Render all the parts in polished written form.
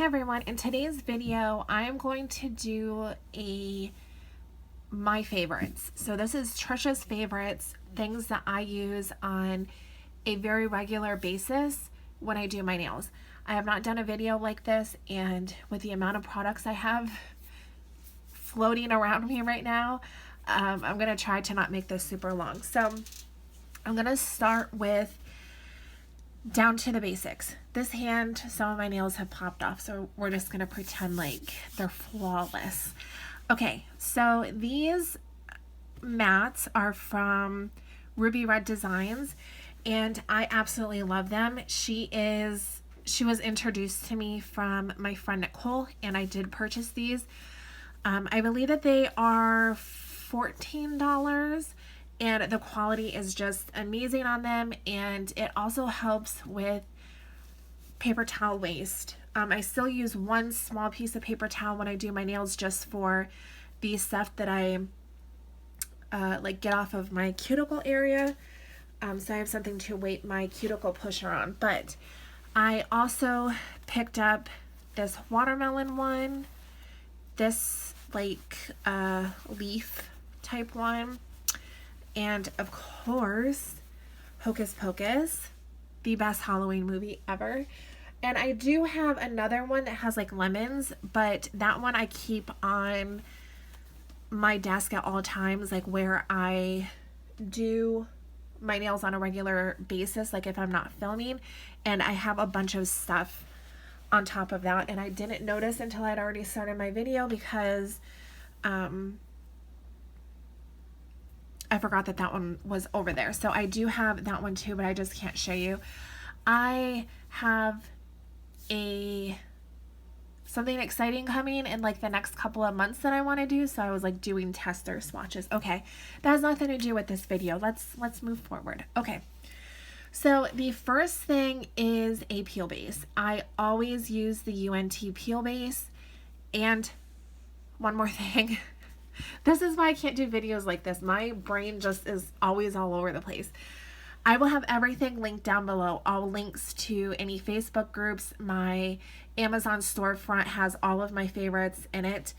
Hi everyone, in today's video I am going to do my favorites. So this is Trisha's favorites, things that I use on a very regular basis when I do my nails. I have not done a video like this, and with the amount of products I have floating around me right now, I'm going to try to not make this super long. So I'm going to start with down to the basics. This hand, some of my nails have popped off, so we're just going to pretend like they're flawless. Okay, so these mats are from Ruby Red Designs, and I absolutely love them. She was introduced to me from my friend Nicole, and I did purchase these. I believe that they are $14, and the quality is just amazing on them, and it also helps with paper towel waste. I still use one small piece of paper towel when I do my nails, just for the stuff that I like get off of my cuticle area, so I have something to weight my cuticle pusher on. But I also picked up this watermelon one, this like leaf type one, and of course Hocus Pocus, the best Halloween movie ever. And I do have another one that has like lemons, but that one I keep on my desk at all times, like where I do my nails on a regular basis, like if I'm not filming, and I have a bunch of stuff on top of that, and I didn't notice until I'd already started my video because I forgot that that one was over there. So I do have that one too, but I just can't show you. I have something exciting coming in like the next couple of months that I want to do, so I was like doing tester swatches. Okay, that has nothing to do with this video. Let's move forward. Okay, so the first thing is a peel base. I always use the UNT peel base. And one more thing, this is why I can't do videos like this. My brain just is always all over the place. I will have everything linked down below, all links to any Facebook groups. My Amazon storefront has all of my favorites in it.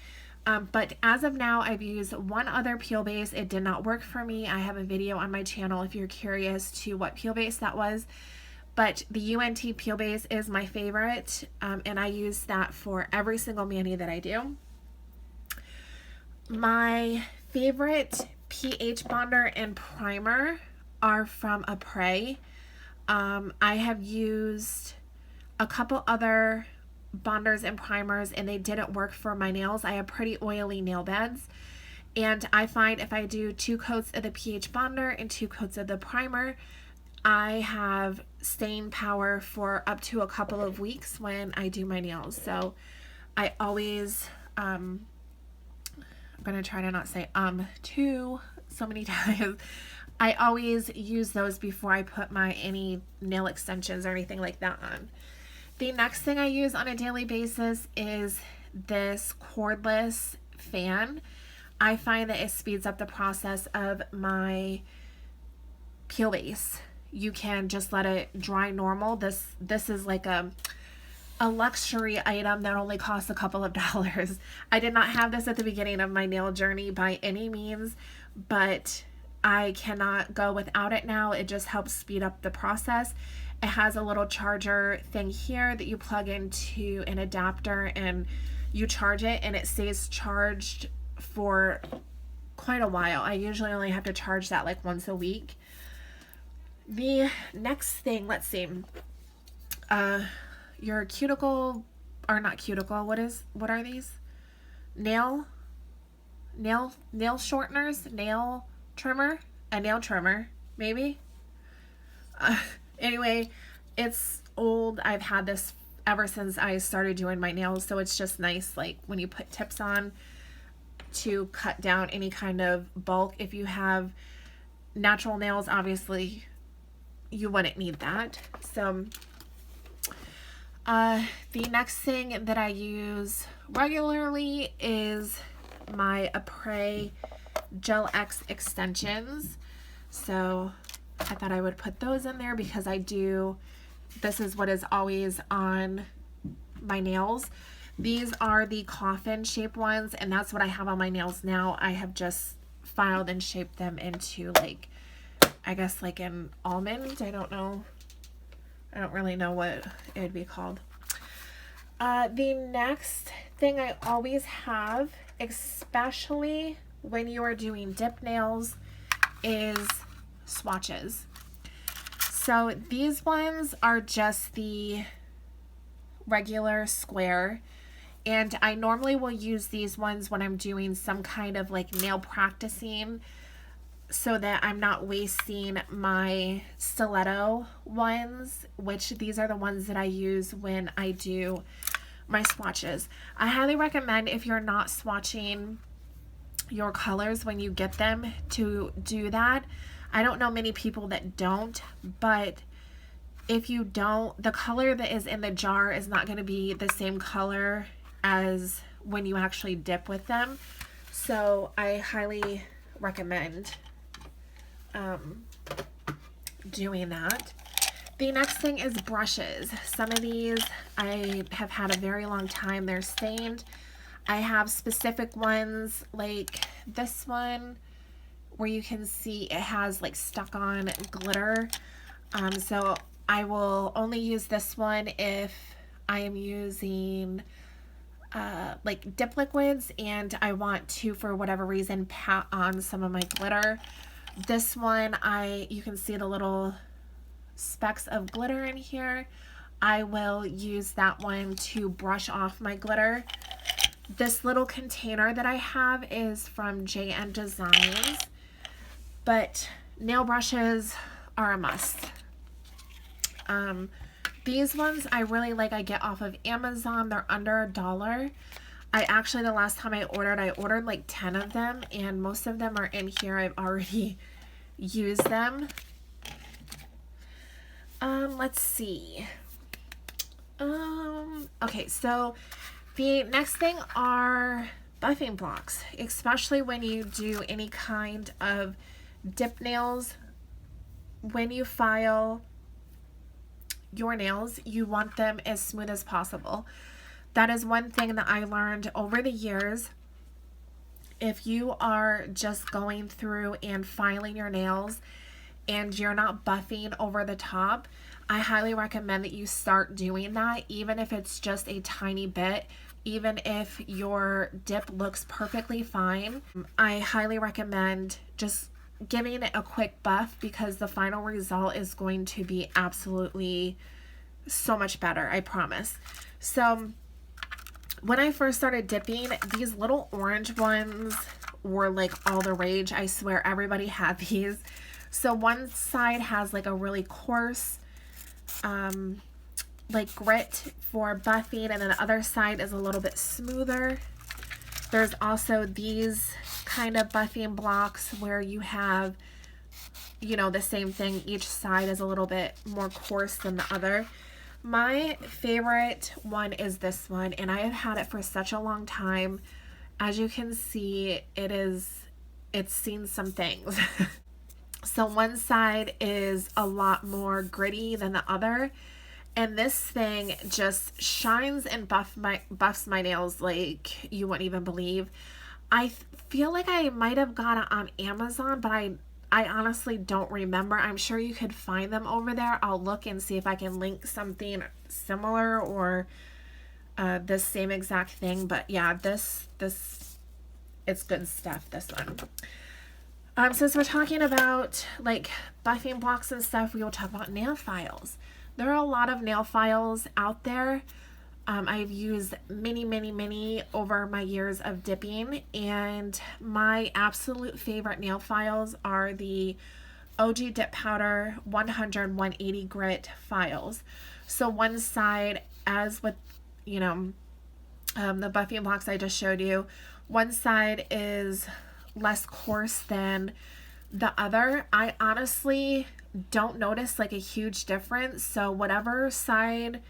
But as of now, I've used one other peel base. It did not work for me. I have a video on my channel if you're curious to what peel base that was. But the UNT peel base is my favorite, and I use that for every single mani that I do. My favorite pH bonder and primer are from Apres. I have used a couple other bonders and primers, and they didn't work for my nails. I have pretty oily nail beds, and I find if I do 2 coats of the pH bonder and 2 coats of the primer, I have staying power for up to a couple of weeks when I do my nails. So I always I'm gonna try to not say too so many times. I always use those before I put any nail extensions or anything like that on. The next thing I use on a daily basis is this Cordless Fan. I find that it speeds up the process of my peel base. You can just let it dry normal. This is like a luxury item that only costs a couple of dollars. I did not have this at the beginning of my nail journey by any means, but I cannot go without it now. It just helps speed up the process. It has a little charger thing here that you plug into an adapter and you charge it, and it stays charged for quite a while. I usually only have to charge that like once a week. The next thing, let's see, your cuticle, or not cuticle, what are these? Nail shorteners, nail trimmer, a nail trimmer, maybe. Anyway, it's old. I've had this ever since I started doing my nails, so it's just nice, like when you put tips on to cut down any kind of bulk. If you have natural nails, obviously you wouldn't need that. So the next thing that I use regularly is my Apres Gel X extensions. So I thought I would put those in there because this is what is always on my nails. These are the coffin shaped ones, and that's what I have on my nails now. I have just filed and shaped them into like, I guess like an almond. I don't know. I don't really know what it would be called. The next thing I always have, especially when you are doing dip nails, is swatches. So these ones are just the regular square, and I normally will use these ones when I'm doing some kind of like nail practicing, so that I'm not wasting my stiletto ones, which these are the ones that I use when I do my swatches. I highly recommend, if you're not swatching your colors when you get them, to do that. I don't know many people that don't, but if you don't, the color that is in the jar is not going to be the same color as when you actually dip with them. So I highly recommend doing that. The next thing is brushes. Some of these I have had a very long time. They're stained. I have specific ones like this one where you can see it has like stuck on glitter. So I will only use this one if I am using like dip liquids and I want to, for whatever reason, pat on some of my glitter. This one, you can see the little specks of glitter in here. I will use that one to brush off my glitter. This little container that I have is from JN Designs, but nail brushes are a must. These ones I really like. I get off of Amazon. They're under $1. I actually, the last time I ordered like 10 of them, and most of them are in here. I've already used them. Let's see. Okay, so the next thing are buffing blocks, especially when you do any kind of dip nails. When you file your nails, you want them as smooth as possible. That is one thing that I learned over the years. If you are just going through and filing your nails and you're not buffing over the top, I highly recommend that you start doing that, even if it's just a tiny bit. Even if your dip looks perfectly fine, I highly recommend just giving it a quick buff, because the final result is going to be absolutely so much better, I promise. So when I first started dipping, these little orange ones were like all the rage. I swear everybody had these. So one side has like a really coarse like grit for buffing, and then the other side is a little bit smoother. There's also these kind of buffing blocks where you have, you know, the same thing. Each side is a little bit more coarse than the other. My favorite one is this one, and I have had it for such a long time. As you can see, it's seen some things. So one side is a lot more gritty than the other, and this thing just shines and buffs my nails like you wouldn't even believe. I feel like I might have got it on Amazon, but I honestly don't remember. I'm sure you could find them over there. I'll look and see if I can link something similar or the same exact thing. But yeah, this it's good stuff, this one. Since we're talking about like buffing blocks and stuff, we will talk about nail files. There are a lot of nail files out there. I've used many over my years of dipping, and my absolute favorite nail files are the OG Dip Powder 100-180 grit files. So one side, as with, you know, the buffing blocks I just showed you, one side is less coarse than the other. I honestly don't notice like a huge difference. So whatever side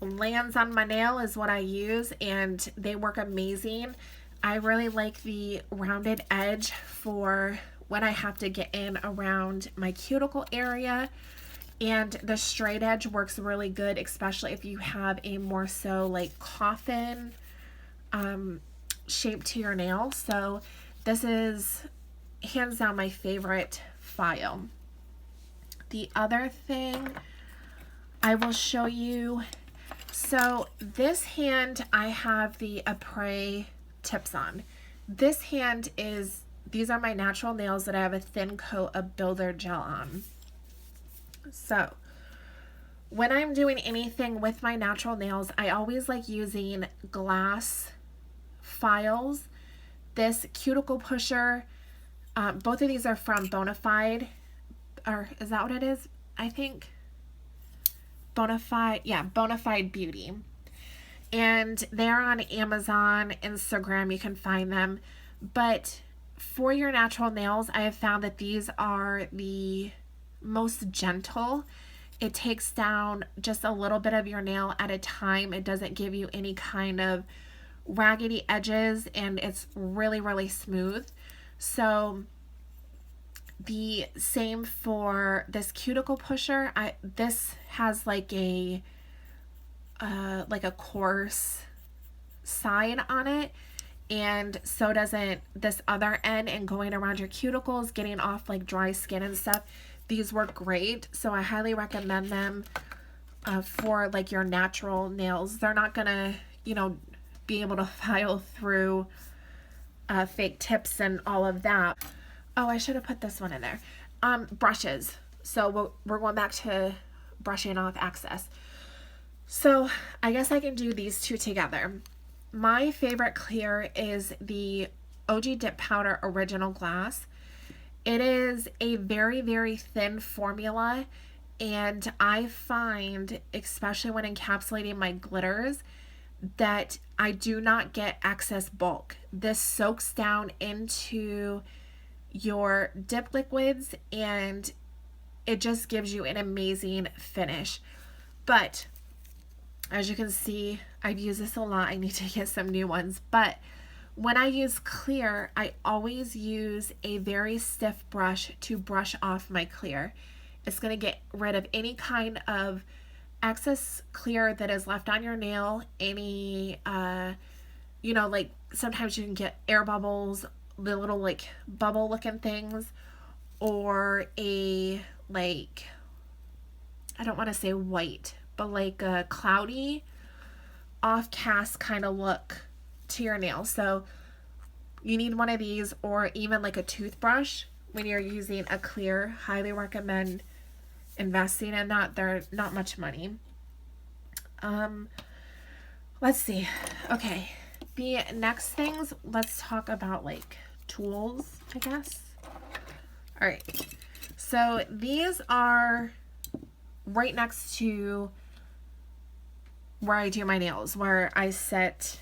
lands on my nail is what I use, and they work amazing. I really like the rounded edge for when I have to get in around my cuticle area, And the straight edge works really good, especially if you have a more so like coffin shape to your nail. So this is hands down my favorite file. The other thing I will show you, so this hand I have the Après tips on. This hand is, these are my natural nails that I have a thin coat of builder gel on. So when I'm doing anything with my natural nails, I always like using glass files. This Cuticle Pusher, both of these are from Bonafide, or is that what it is? I think Bonafide, yeah, Bonafide Beauty. And they're on Amazon, Instagram, you can find them. But for your natural nails, I have found that these are the most gentle. It takes down just a little bit of your nail at a time. It doesn't give you any kind of raggedy edges, and it's really, really smooth. So the same for this Cuticle Pusher. This has like a coarse side on it, and so doesn't this other end, and going around your cuticles, getting off like dry skin and stuff. These work great, so I highly recommend them for like your natural nails. They're not gonna, you know, be able to file through fake tips and all of that. Oh, I should have put this one in there. Brushes. So we're going back to brushing off excess. So I guess I can do these two together. My favorite clear is the OG Dip Powder Original Glass. It is a very, very thin formula, and I find, especially when encapsulating my glitters, that I do not get excess bulk. This soaks down into your dip liquids, and it just gives you an amazing finish. But as you can see, I've used this a lot. I need to get some new ones. But when I use clear, I always use a very stiff brush to brush off my clear. It's going to get rid of any kind of excess clear that is left on your nail. Any, you know, like sometimes you can get air bubbles, the little like bubble looking things, or a like, I don't want to say white, but like a cloudy off cast kind of look to your nail. So you need one of these, or even like a toothbrush when you're using a clear. Highly recommend investing in that. They're not much money. Let's see. Okay, the next things, let's talk about like tools, I guess. All right, so these are right next to where I do my nails, where I sit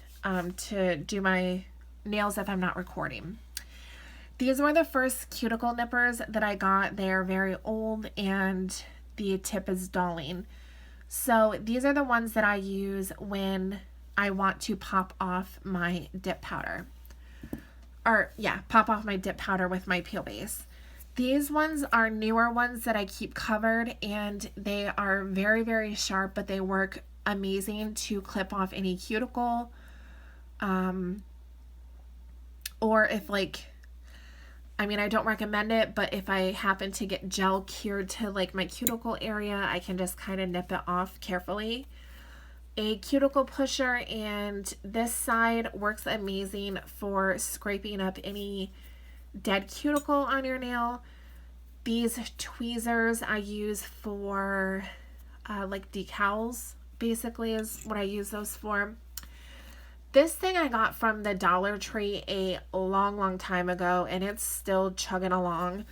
to do my nails if I'm not recording. These were the first Cuticle Nippers that I got. They're very old and the tip is dulling. So these are the ones that I use when I want to pop off my dip powder. Or yeah, pop off my dip powder with my peel base. These ones are newer ones that I keep covered, and they are very, very sharp, but they work amazing to clip off any cuticle. Or if like, I mean, I don't recommend it, but if I happen to get gel cured to like my cuticle area, I can just kind of nip it off carefully. A Cuticle Pusher, and this side works amazing for scraping up any dead cuticle on your nail. These tweezers I use for like decals, basically is what I use those for. This thing I got from the Dollar Tree a long time ago, and it's still chugging along.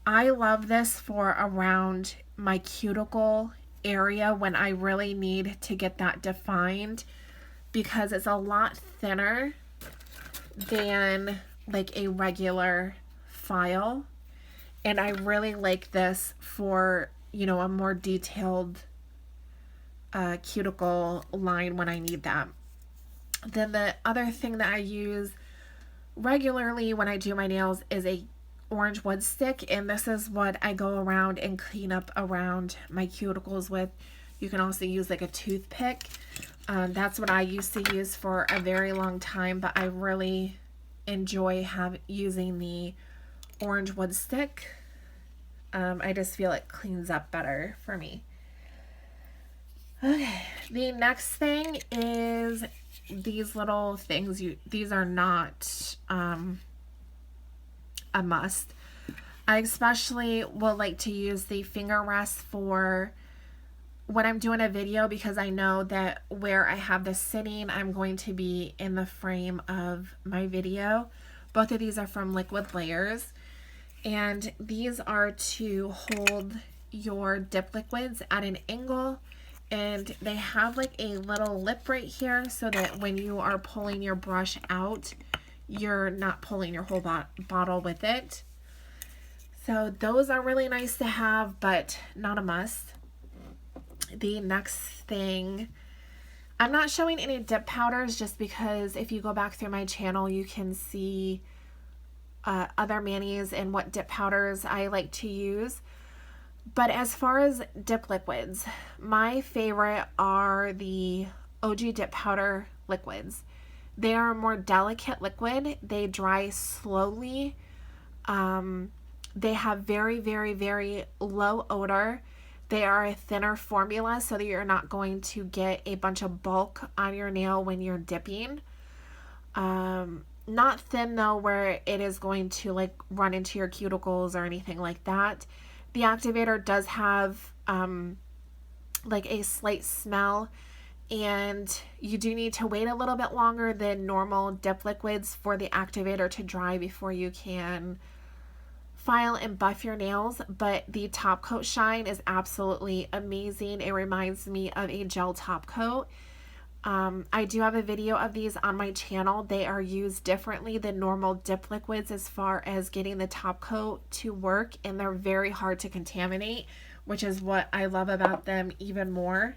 I love this for around my cuticle area when I really need to get that defined, because it's a lot thinner than like a regular file, and I really like this for, you know, a more detailed cuticle line when I need that. Then the other thing that I use regularly when I do my nails is a orange wood stick, and this is what I go around and clean up around my cuticles with. You can also use like a toothpick. That's what I used to use for a very long time, but I really enjoy using the orange wood stick. I just feel it cleans up better for me. Okay, the next thing is these little things. These are not a must. I especially will like to use the finger rest for when I'm doing a video, because I know that where I have this sitting, I'm going to be in the frame of my video. Both of these are from Liquid Layers, and these are to hold your dip liquids at an angle, and they have like a little lip right here so that when you are pulling your brush out, you're not pulling your whole bottle with it. So those are really nice to have, but not a must. The next thing, I'm not showing any dip powders just because if you go back through my channel, you can see other manis and what dip powders I like to use. But as far as dip liquids, my favorite are the OG dip powder liquids. They are a more delicate liquid. They dry slowly. They have very, very, very low odor. They are a thinner formula so that you're not going to get a bunch of bulk on your nail when you're dipping. Not thin though, where it is going to like run into your cuticles or anything like that. The activator does have like a slight smell, and you do need to wait a little bit longer than normal dip liquids for the activator to dry before you can file and buff your nails. But the top coat shine is absolutely amazing. It reminds me of a gel top coat. I do have a video of these on my channel. They are used differently than normal dip liquids as far as getting the top coat to work, and they're very hard to contaminate, which is what I love about them even more.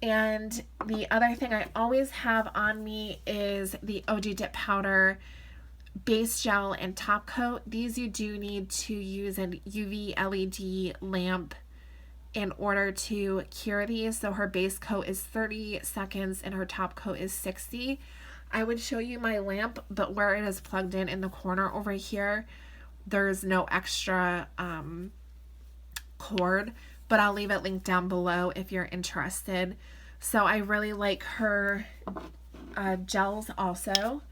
And the other thing I always have on me is the OG dip powder base gel and top coat. These you do need to use an UV LED lamp in order to cure these. So her base coat is 30 seconds and her top coat is 60. I would show you my lamp, but where it is plugged in the corner over here, there's no extra cord, but I'll leave it linked down below if you're interested. So I really like her gels also.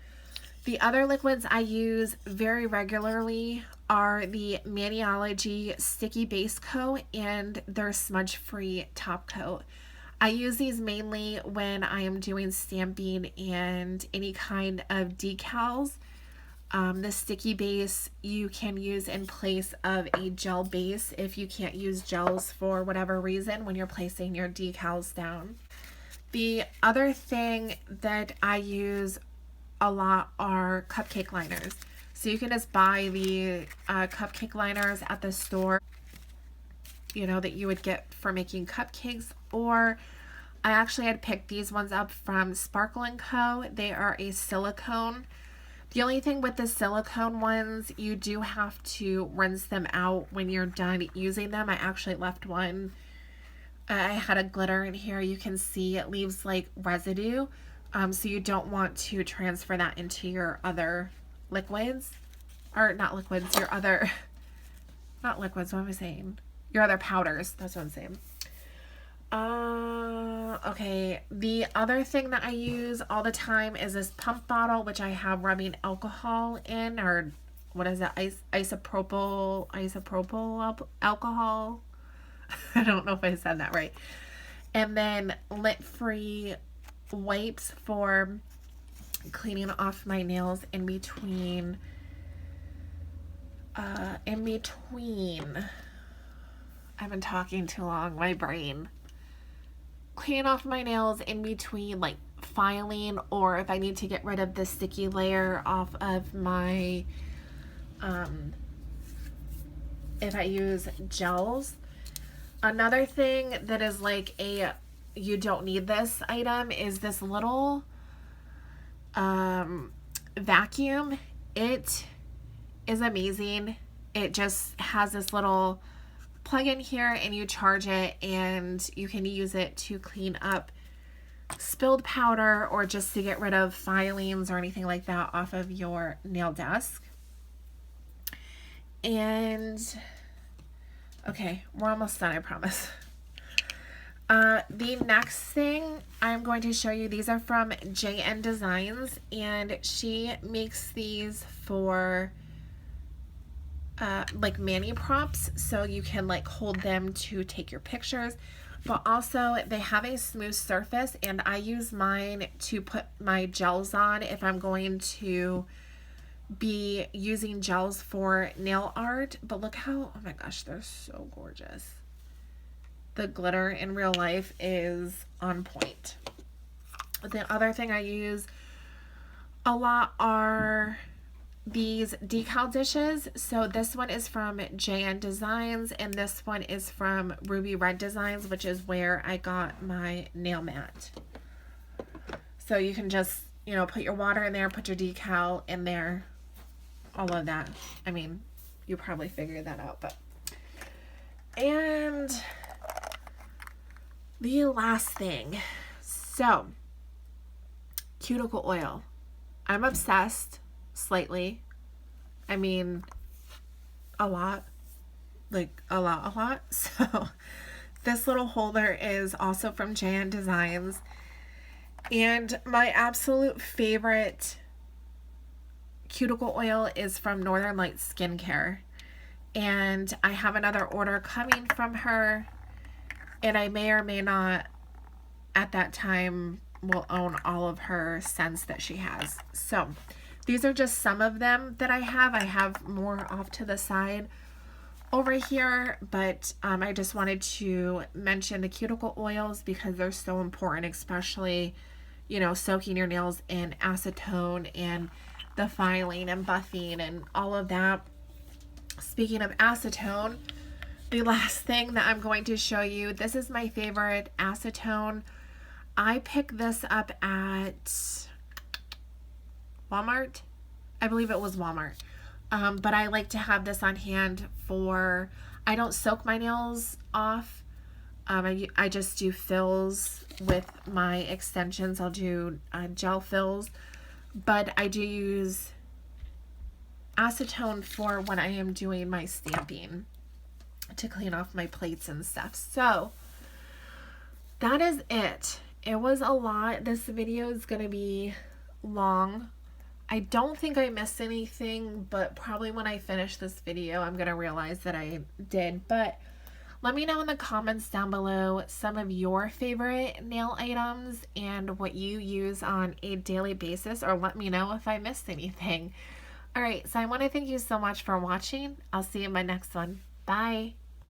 The other liquids I use very regularly are the Maniology Sticky Base Coat and their smudge-free top coat. I use these mainly when I am doing stamping and any kind of decals. The sticky base you can use in place of a gel base if you can't use gels for whatever reason when you're placing your decals down. The other thing that I use a lot are cupcake liners. So you can just buy the cupcake liners at the store, you know, that you would get for making cupcakes, or I actually had picked these ones up from Sparkle & Co. They are a silicone. The only thing with the silicone ones, you do have to rinse them out when you're done using them. I actually left one. I had a glitter in here. You can see it leaves like residue. So you don't want to transfer that into your other liquids, or not liquids, your other, not liquids, what am I saying? Your other powders, that's what I'm saying. Okay, the other thing that I use all the time is this pump bottle, which I have rubbing alcohol in, or what is it, isopropyl alcohol? I don't know if I said that right. And then lint-free wipes for cleaning off my nails in between I've been talking too long, my brain. Cleaning off my nails in between like filing, or if I need to get rid of the sticky layer off of my if I use gels. Another thing that is like a you don't need this item is this little vacuum. It is amazing. It just has this little plug in here and you charge it, and you can use it to clean up spilled powder or just to get rid of filings or anything like that off of your nail desk. And okay, we're almost done, I promise. The next thing I'm going to show you, these are from JN Designs, and she makes these for like mani props, so you can like hold them to take your pictures, but also they have a smooth surface, and I use mine to put my gels on if I'm going to be using gels for nail art. But look how, oh my gosh, they're so gorgeous. The glitter in real life is on point. The other thing I use a lot are these Decal Dishes. So this one is from JN Designs, and this one is from Ruby Red Designs, which is where I got my nail mat. So you can just, you know, put your water in there, put your decal in there, all of that. I mean, you probably figured that out, but. And the last thing, so Cuticle Oil. I'm obsessed, slightly. I mean, a lot, like a lot. So this little holder is also from JN Designs, and my absolute favorite cuticle oil is from Northern Lights Skincare, and I have another order coming from her, and I may or may not at that time will own all of her scents that she has. So these are just some of them that I have. I have more off to the side over here, but I just wanted to mention the cuticle oils because they're so important, especially, you know, soaking your nails in acetone and the filing and buffing and all of that. Speaking of acetone, the last thing that I'm going to show you, this is my favorite acetone. I picked this up at Walmart. I believe it was Walmart. But I like to have this on hand for, I don't soak my nails off. I just do fills with my extensions. I'll do gel fills. But I do use acetone for when I am doing my stamping to clean off my plates and stuff. So that is it. It was a lot. This video is going to be long. I don't think I missed anything, but probably when I finish this video, I'm going to realize that I did. But let me know in the comments down below some of your favorite nail items and what you use on a daily basis, or let me know if I missed anything. All right, so I want to thank you so much for watching. I'll see you in my next one. Bye.